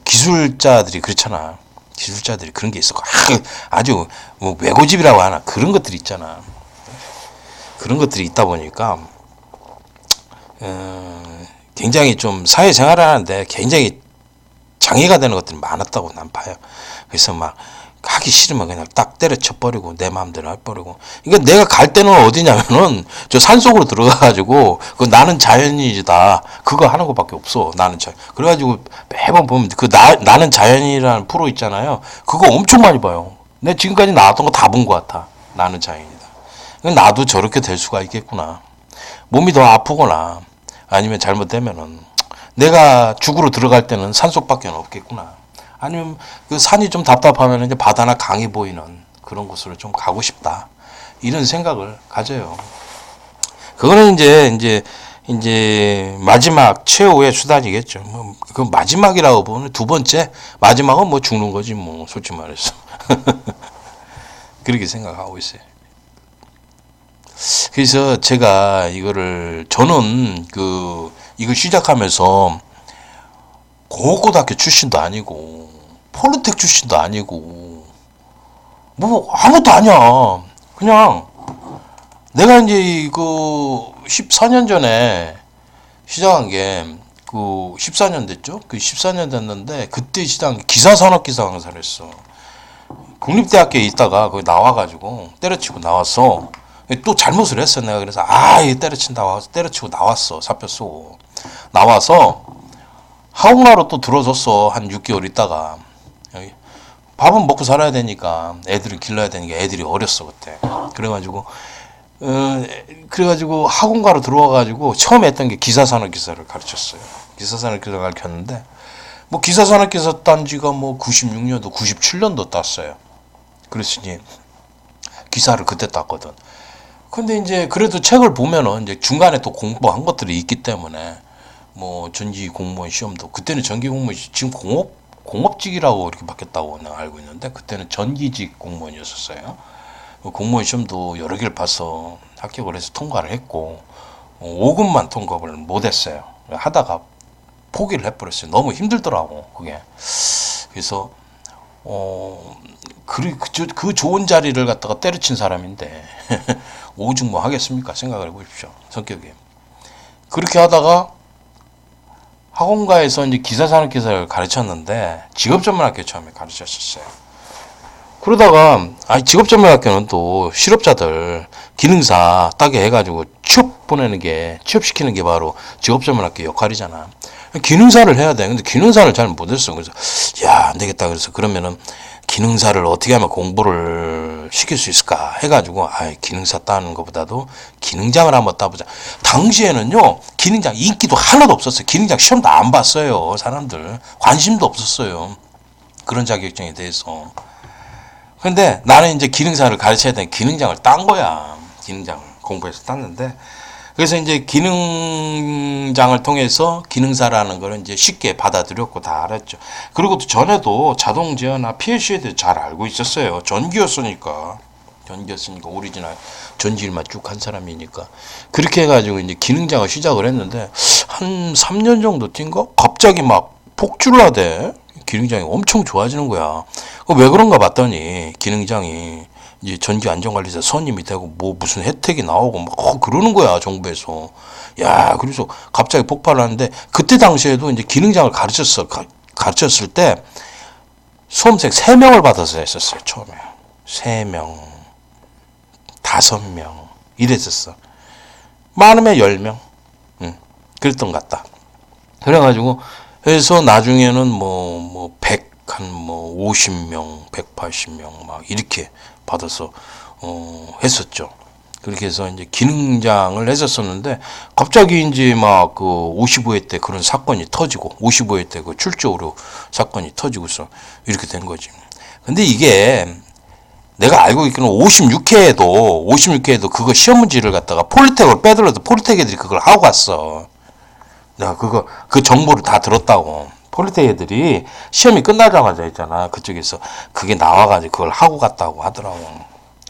기술자들이 그렇잖아. 기술자들이 그런 게 있어. 아주 뭐 외고집이라고 하나 그런 것들이 있잖아. 그런 것들이 있다 보니까 굉장히 좀 사회생활을 하는데 굉장히 장애가 되는 것들이 많았다고 난 봐요. 그래서 막 하기 싫으면 그냥 딱 때려쳐버리고 내 마음대로 해버리고. 그러니까 내가 갈 때는 어디냐면은 저 산속으로 들어가가지고 그 나는 자연이다 그거 하는 것밖에 없어. 나는 그래가지고 매번 보면 그 나는 자연이라는 프로 있잖아요. 그거 엄청 많이 봐요. 내가 지금까지 나왔던 거 다 본 것 같아. 나는 자연이다. 나도 저렇게 될 수가 있겠구나. 몸이 더 아프거나 아니면 잘못되면은 내가 죽으러 들어갈 때는 산속밖에 없겠구나. 아니면 그 산이 좀 답답하면 이제 바다나 강이 보이는 그런 곳으로 좀 가고 싶다. 이런 생각을 가져요. 그거는 이제 마지막 최후의 수단이겠죠. 뭐 그 마지막이라고 보면 두 번째 마지막은 뭐 죽는 거지 뭐 솔직히 말해서 그렇게 생각하고 있어요. 그래서 제가 저는 이걸 시작하면서 공업고등학교 출신도 아니고 폴리텍 출신도 아니고 뭐 아무것도 아니야. 그냥 내가 이제 그 14년 전에 시작한 게 그 14년 됐죠? 그 14년 됐는데 그때 시작한 게 기사산업기사 강사를 했어. 국립대학교에 있다가 거기 나와가지고 때려치고 나왔어. 또 잘못을 했어 내가. 그래서 이거 때려친다고 해서 때려치고 나왔어. 사표 쓰고 나와서 학원가로 또 들어섰어. 한 6개월 있다가. 밥은 먹고 살아야 되니까 애들을 길러야 되니까 애들이 어렸어 그때. 그래가지고 학원가로 들어와가지고 처음 했던 게 기사산업기사를 가르쳤어요. 기사산업기사 가르쳤는데 뭐 기사산업기사 딴 지가 뭐 96년도 97년도 땄어요. 그랬으니 기사를 그때 땄거든. 근데 이제 그래도 책을 보면은 이제 중간에 또 공부한 것들이 있기 때문에 뭐 전기 공무원 시험도 그때는 전기 공무원 지금 공업직이라고 이렇게 바뀌었다고 내가 알고 있는데 그때는 전기직 공무원이었었어요. 공무원 시험도 여러 개를 봐서 합격을 해서 통과를 했고 5급만 통과를 못했어요. 하다가 포기를 해버렸어요. 너무 힘들더라고 그게. 그래서 그 좋은 자리를 갖다가 때려친 사람인데 오죽 뭐 하겠습니까? 생각을 해보십시오. 성격이. 그렇게 하다가 학원가에서 이제 기사산업기사를 가르쳤는데 직업전문학교 처음에 가르쳤었어요. 그러다가 직업전문학교는 또 실업자들 기능사 따게 해가지고 취업시키는 게 바로 직업전문학교 역할이잖아. 기능사를 해야 돼. 근데 기능사를 잘 못했어. 그래서 안 되겠다. 그래서 그러면은 기능사를 어떻게 하면 공부를 시킬 수 있을까 해가지고 기능사 따는 것보다도 기능장을 한번 따보자. 당시에는요 기능장 인기도 하나도 없었어요. 기능장 시험도 안 봤어요. 사람들 관심도 없었어요. 그런 자격증에 대해서. 근데 나는 이제 기능사를 가르쳐야 되는 기능장을 딴 거야. 기능장을 공부해서 땄는데, 그래서 이제 기능장을 통해서 기능사라는 거를 이제 쉽게 받아들였고 다 알았죠. 그리고 또 전에도 자동 제어나 PLC에 대해 잘 알고 있었어요. 전기였으니까 오리지널 전지일만 쭉 한 사람이니까. 그렇게 해가지고 이제 기능장을 시작을 했는데 한 3년 정도 뛴 거? 갑자기 막 폭주를 하대. 기능장이 엄청 좋아지는 거야. 왜 그런가 봤더니 기능장이 이제 전기 안전관리사 선임이 되고 뭐 무슨 혜택이 나오고 막 그러는 거야 정부에서. 그래서 갑자기 폭발을 하는데, 그때 당시에도 이제 기능장을 가르쳤을 때 수험생 3명을 받아서 했었어요. 처음에 3명 5명 이랬었어. 많으면 10명 그랬던 것 같다. 그래가지고 해서 나중에는 뭐 50명, 180명 막 이렇게 받아서 했었죠. 그렇게 해서 이제 기능장을 했었었는데, 갑자기 이제 막 그 55회 때 그런 사건이 터지고 55회 때 그 출조로 사건이 터지고서 이렇게 된 거지. 근데 이게 내가 알고 있기로는 56회에도 그거 시험 문제를 갖다가 폴리텍을 빼들어도 폴리텍 애들이 그걸 하고 갔어. 내가 그 정보를 다 들었다고. 폴리텍 애들이 시험이 끝나자마자 있잖아. 그쪽에서 그게 나와가지고 그걸 하고 갔다고 하더라고.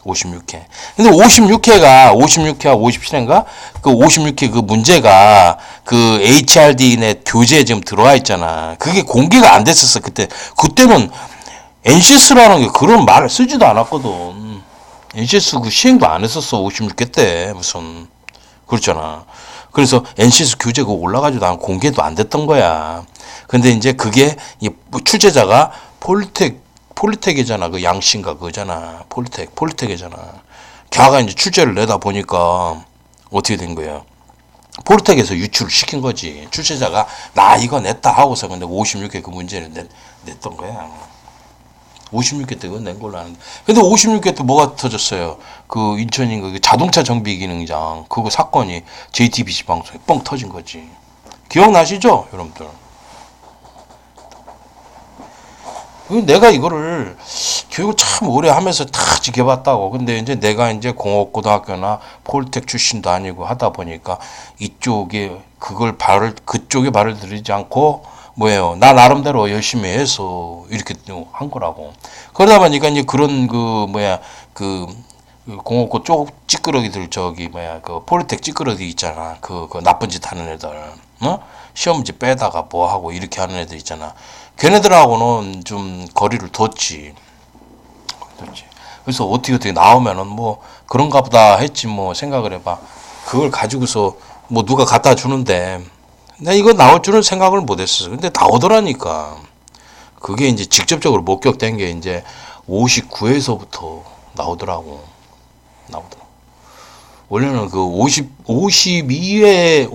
56회. 근데 56회와 57회인가? 그 56회 그 문제가 그 HRD넷 교재에 지금 들어와 있잖아. 그게 공개가 안 됐었어. 그때는 NCS라는 게 그런 말을 쓰지도 않았거든. NCS 그 시행도 안 했었어. 56회 때. 무슨. 그렇잖아. 그래서 NCS 교재 그거 올라가지도 않고 공개도 안 됐던 거야. 근데 이제 그게 출제자가 폴리텍이잖아. 그 양신가 그거잖아. 폴리텍이잖아. 걔가 이제 출제를 내다 보니까 어떻게 된 거야? 폴리텍에서 유출을 시킨 거지. 출제자가 나 이거 냈다 하고서. 근데 56회 그 문제를 냈던 거야. 56회 때 그건 낸 걸로 아는데. 근데 56회 때 뭐가 터졌어요? 그 인천인 그 자동차 정비 기능장 그거 사건이 JTBC 방송에 뻥 터진 거지. 기억나시죠, 여러분들? 내가 이거를 교육을 참 오래 하면서 다 지켜봤다고. 근데 이제 내가 이제 공업고등학교나 폴텍 출신도 아니고 하다 보니까 그쪽에 발을 들이지 않고 나 나름대로 열심히 해서 이렇게 한 거라고. 그러다 보니까 이제 그런 그 공업고 쪽 찌끄러기들 그 폴텍 찌끄러기 있잖아. 그 나쁜 짓 하는 애들. 시험 문제 빼다가 뭐 하고 이렇게 하는 애들 있잖아. 걔네들하고는 좀 거리를 뒀지. 그래서 어떻게 나오면은 뭐 그런가 보다 했지 뭐. 생각을 해봐. 그걸 가지고서 뭐 누가 갖다 주는데 나 이거 나올 줄은 생각을 못 했어. 근데 나오더라니까. 그게 이제 직접적으로 목격된 게 이제 59회에서부터 나오더라고. 원래는 그 52회,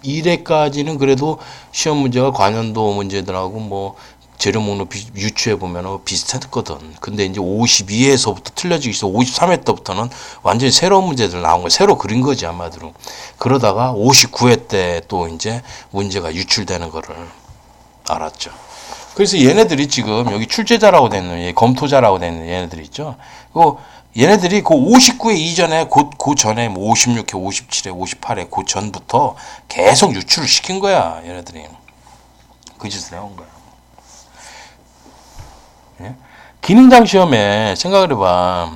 51회까지는 그래도 시험 문제가 관연도 문제들하고 뭐 재료 목록 유추해 보면 비슷했거든. 근데 이제 52회에서부터 틀려지기 시작. 53회 때부터는 완전히 새로운 문제들 나온 거야. 새로 그린 거지 아마도. 그러다가 59회 때 또 이제 문제가 유출되는 거를 알았죠. 그래서 얘네들이 지금 여기 출제자라고 되는 검토자라고 되는 얘네들 있죠. 얘네들이 그 59회 이전에 그 전에 뭐 56회, 57회, 58회 그 전부터 계속 유출을 시킨 거야. 얘네들이 그 짓을 해온 거야. 예? 기능장 시험에 생각을 해봐.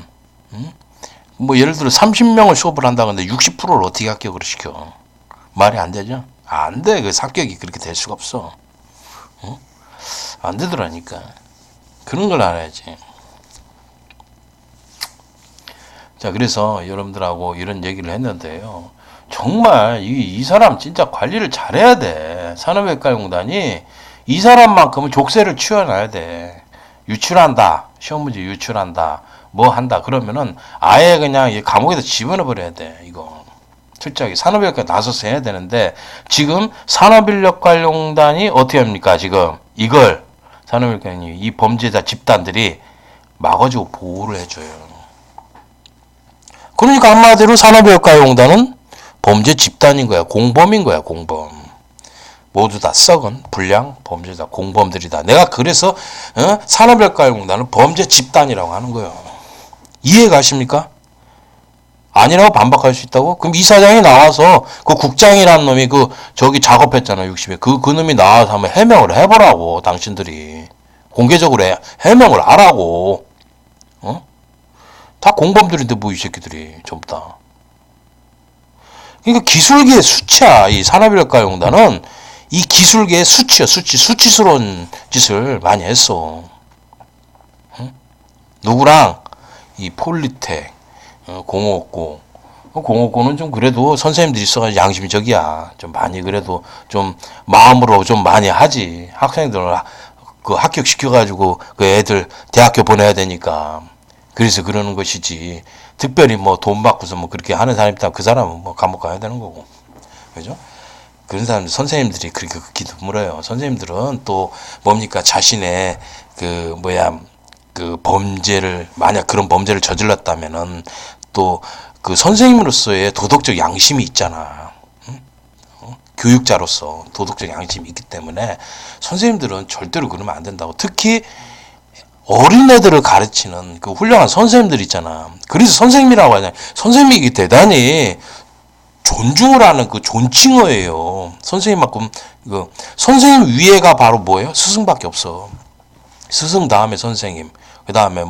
뭐 예를 들어 30명을 수업을 한다는데 60%를 어떻게 합격을 시켜? 말이 안 되죠. 안 돼. 그 합격이 그렇게 될 수가 없어. 어? 안 되더라니까. 그런 걸 알아야지. 자, 그래서 여러분들하고 이런 얘기를 했는데요. 정말 이 사람 진짜 관리를 잘해야 돼. 산업외과공단이 이 사람만큼은 족쇄를 치워놔야 돼. 유출한다. 시험 문제 유출한다. 뭐 한다. 그러면은 아예 그냥 이 감옥에다 집어넣어버려야 돼. 이거. 철저하게 산업인력과 나서서 해야 되는데 지금 산업인력관리공단이 어떻게 합니까? 지금 이걸 산업인력관리 이 범죄자 집단들이 막아주고 보호를 해줘요. 그러니까 한마디로 산업인력관리공단은 범죄 집단인 거야. 공범인 거야. 공범. 모두 다 썩은 불량 범죄자 공범들이다. 내가 그래서 산업인력관리공단은 범죄 집단이라고 하는 거예요. 이해 가십니까? 아니라고 반박할 수 있다고? 그럼 이사장이 나와서 그 국장이라는 놈이 저기 작업했잖아 60에 그 놈이 나와서 한번 해명을 해보라고. 당신들이 공개적으로 해명을 하라고. 다 공범들인데 뭐 이 새끼들이 전부 다. 그러니까 기술계의 수치야. 이 산업인력관리공단은 이 기술계의 수치야. 수치스러운 짓을 많이 했어. 누구랑 이 폴리텍 공업고. 공업고는 좀 그래도 선생님들이 있어가지고 양심이 적이야. 좀 많이 그래도 좀 마음으로 좀 많이 하지. 학생들 그 합격시켜가지고 그 애들 대학교 보내야 되니까. 그래서 그러는 것이지. 특별히 뭐 돈 받고서 뭐 그렇게 하는 사람이 있다면 그 사람은 뭐 감옥 가야 되는 거고. 그죠? 그런 사람들, 선생님들이 그렇게 극히 드물어요. 선생님들은 또 뭡니까? 자신의 그 범죄를, 만약 그런 범죄를 저질렀다면은 또 그 선생님으로서의 도덕적 양심이 있잖아. 교육자로서 도덕적 양심이 있기 때문에 선생님들은 절대로 그러면 안 된다고. 특히 어린애들을 가르치는 그 훌륭한 선생님들 있잖아. 그래서 선생님이라고 하잖아요. 선생님이 이게 대단히 존중을 하는 그 존칭어예요. 선생님만큼 선생님 위에가 바로 뭐예요? 스승밖에 없어. 스승 다음에 선생님, 그 다음에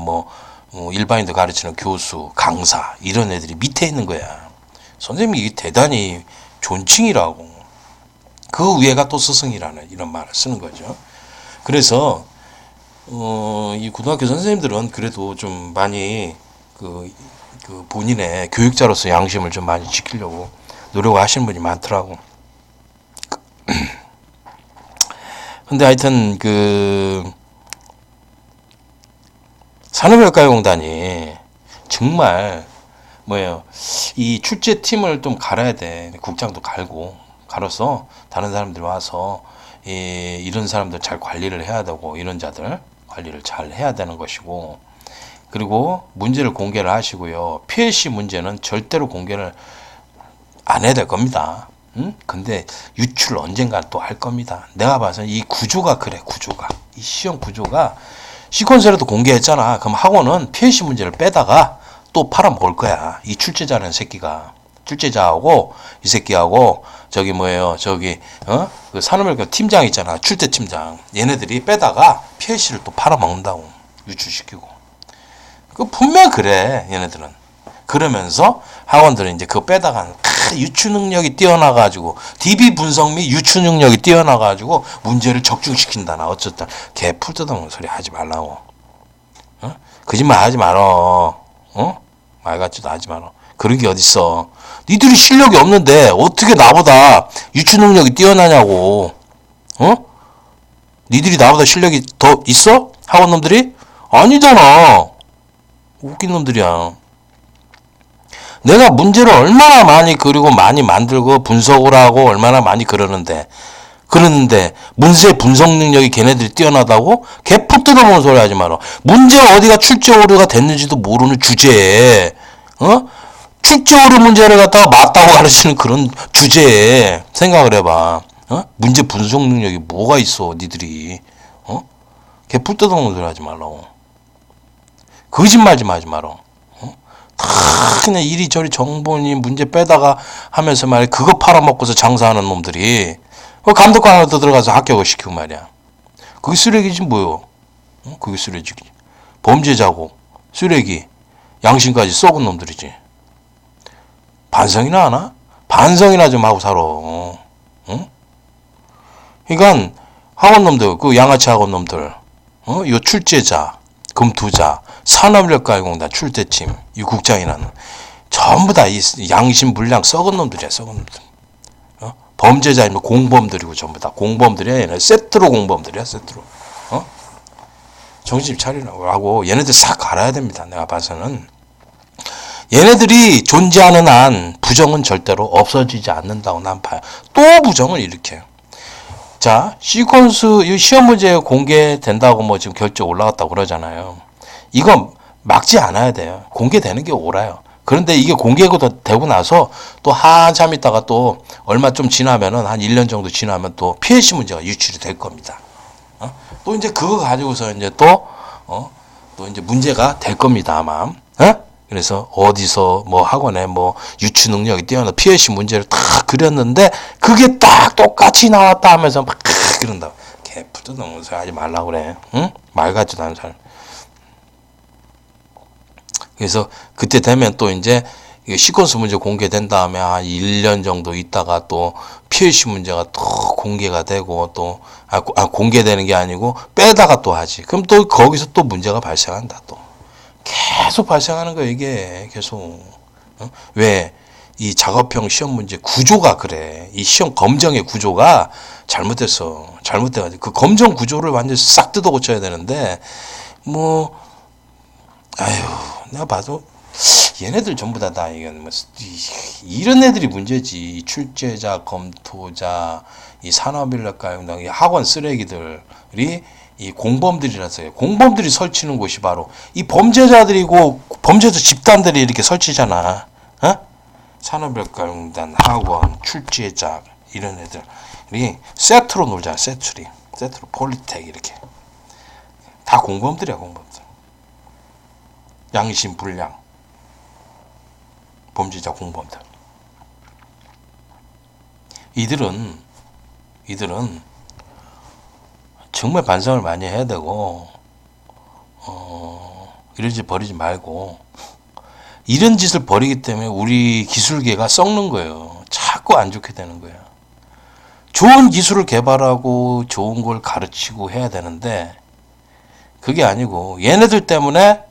일반인들 가르치는 교수, 강사 이런 애들이 밑에 있는 거야. 선생님이 이게 대단히 존칭이라고. 그 위에가 또 스승이라는 이런 말을 쓰는 거죠. 그래서 이 고등학교 선생님들은 그래도 좀 많이 그 본인의 교육자로서 양심을 좀 많이 지키려고 노력하시는 분이 많더라고. 근데 하여튼 산업인력관리공단이 정말 이 출제팀을 좀 갈아야 돼. 국장도 갈아서 다른 사람들 와서 이런 사람들 잘 관리를 해야 되고, 이런 자들 관리를 잘 해야 되는 것이고, 그리고 문제를 공개를 하시고요. PLC 문제는 절대로 공개를 안 해야 될 겁니다. 근데 유출을 언젠가 또 할 겁니다. 내가 봐서는 이 구조가 그래. 이 시험 구조가 시퀀스라도 공개했잖아. 그럼 학원은 PLC 문제를 빼다가 또 팔아먹을 거야. 이 출제자라는 새끼가. 출제자하고 이 새끼하고 그 산업인력 팀장 있잖아. 출제 팀장. 얘네들이 빼다가 PLC를 또 팔아먹는다고. 유출시키고. 분명 그래. 얘네들은. 그러면서 학원들은 이제 그거 빼다가 유추 능력이 뛰어나가지고 DB 분석 및 유추 능력이 뛰어나가지고 문제를 적중시킨다나 어쨌든 개 풀 뜯어먹는 소리 하지 말라고. 거짓말 하지 말어. 말 같지도 하지 말어. 그런 게 어딨어. 니들이 실력이 없는데 어떻게 나보다 유추 능력이 뛰어나냐고. 니들이 나보다 실력이 더 있어? 학원놈들이? 아니잖아. 웃긴 놈들이야. 내가 문제를 얼마나 많이 그리고 많이 만들고 분석을 하고 얼마나 많이 그러는데 문제 분석 능력이 걔네들이 뛰어나다고? 개풀 뜯어먹는 소리 하지 마라. 문제 어디가 출제 오류가 됐는지도 모르는 주제에 출제 오류 문제를 갖다가 맞다고 가르치는 그런 주제에 생각을 해봐. 문제 분석 능력이 뭐가 있어 니들이. 개풀 뜯어먹는 소리 하지 말라고. 거짓말 좀 하지 마라. 다 그냥 이리저리 정보니 문제 빼다가 하면서 말이야. 그거 팔아먹고서 장사하는 놈들이 감독관 하나 더 들어가서 합격을 시키고 말이야. 그게 쓰레기지 뭐요. 그게 쓰레기지. 범죄자고 쓰레기 양심까지 썩은 놈들이지. 반성이나 하나? 반성이나 좀 하고 살아. 응? 그러니까 학원놈들, 그 양아치 학원놈들, 요 출제자, 검토자, 산업인력가공단 출대팀, 이 국장이라는 전부 다 이 양심불량 썩은 놈들이야, 썩은 놈들. 범죄자이면 공범들이고 전부 다 공범들이야. 얘네 세트로 공범들이야, 세트로. 정신 차리라고 하고 얘네들 싹 갈아야 됩니다. 내가 봐서는. 얘네들이 존재하는 한 부정은 절대로 없어지지 않는다고 난 봐요. 또 부정을 일으켜요. 자, 시퀀스 시험 문제 공개된다고 뭐 지금 결정 올라갔다고 그러잖아요. 이거 막지 않아야 돼요. 공개되는 게 옳아요. 그런데 이게 공개가 되고 나서 또 한참 있다가 또 얼마 좀 지나면은 한 1년 정도 지나면 또 피해시 문제가 유출이 될 겁니다. 또 이제 그거 가지고서 이제 또 이제 문제가 될 겁니다, 아마. 그래서 어디서 뭐 학원에 뭐 유추 능력이 뛰어난 피해시 문제를 딱 그렸는데 그게 딱 똑같이 나왔다 하면서 막 그런다. 개푸도 너무 하지 말라고 그래. 응? 말 같지도 않은 사람. 그래서 그때 되면 또 이제 시퀀스 문제 공개된 다음에 한 1년 정도 있다가 또 피해시 문제가 또 공개가 되고 또 공개되는 게 아니고 빼다가 또 하지. 그럼 또 거기서 또 문제가 발생한다 또. 계속 발생하는 거야 이게 계속. 왜? 이 작업형 시험 문제 구조가 그래. 이 시험 검정의 구조가 잘못됐어. 잘못돼가지고 그 검정 구조를 완전히 싹 뜯어 고쳐야 되는데 뭐 아유 내가 봐도 얘네들 전부 다 이건 뭐 이런 애들이 문제지. 출제자, 검토자, 이 산업인력가공단, 이 학원 쓰레기들이 이 공범들이라서요. 공범들이 설치는 곳이 바로 이 범죄자들이고 범죄자 집단들이 이렇게 설치잖아. 산업인력가공단, 학원, 출제자 이런 애들이 세트로 놀잖아. 세트로 폴리텍 이렇게 다 공범들이야. 공범들. 양심불량 범죄자 공범들. 이들은 정말 반성을 많이 해야 되고 이런 짓 버리지 말고 이런 짓을 버리기 때문에 우리 기술계가 썩는 거예요. 자꾸 안 좋게 되는 거예요. 좋은 기술을 개발하고 좋은 걸 가르치고 해야 되는데 그게 아니고 얘네들 때문에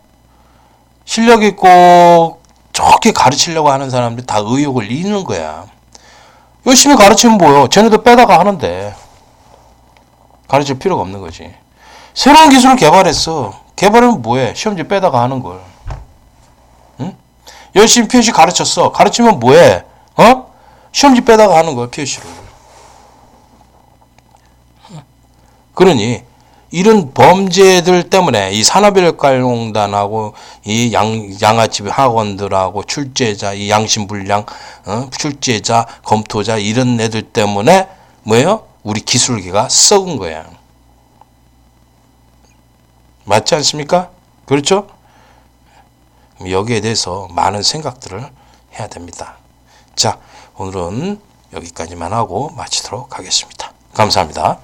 실력 있고 좋게 가르치려고 하는 사람들이 다 의욕을 잃는 거야. 열심히 가르치면 뭐요? 쟤네들 빼다가 하는데 가르칠 필요가 없는 거지. 새로운 기술을 개발했어. 개발하면 뭐해? 시험지 빼다가 하는 걸. 응? 열심히 POC 가르쳤어. 가르치면 뭐해? 시험지 빼다가 하는 거야, POC를. 그러니 이런 범죄들 때문에 이 산업인력가공단하고 이 양아치 학원들하고 출제자, 이 양심불량 출제자, 검토자 이런 애들 때문에 뭐예요? 우리 기술계가 썩은 거야. 맞지 않습니까? 그렇죠? 여기에 대해서 많은 생각들을 해야 됩니다. 자, 오늘은 여기까지만 하고 마치도록 하겠습니다. 감사합니다.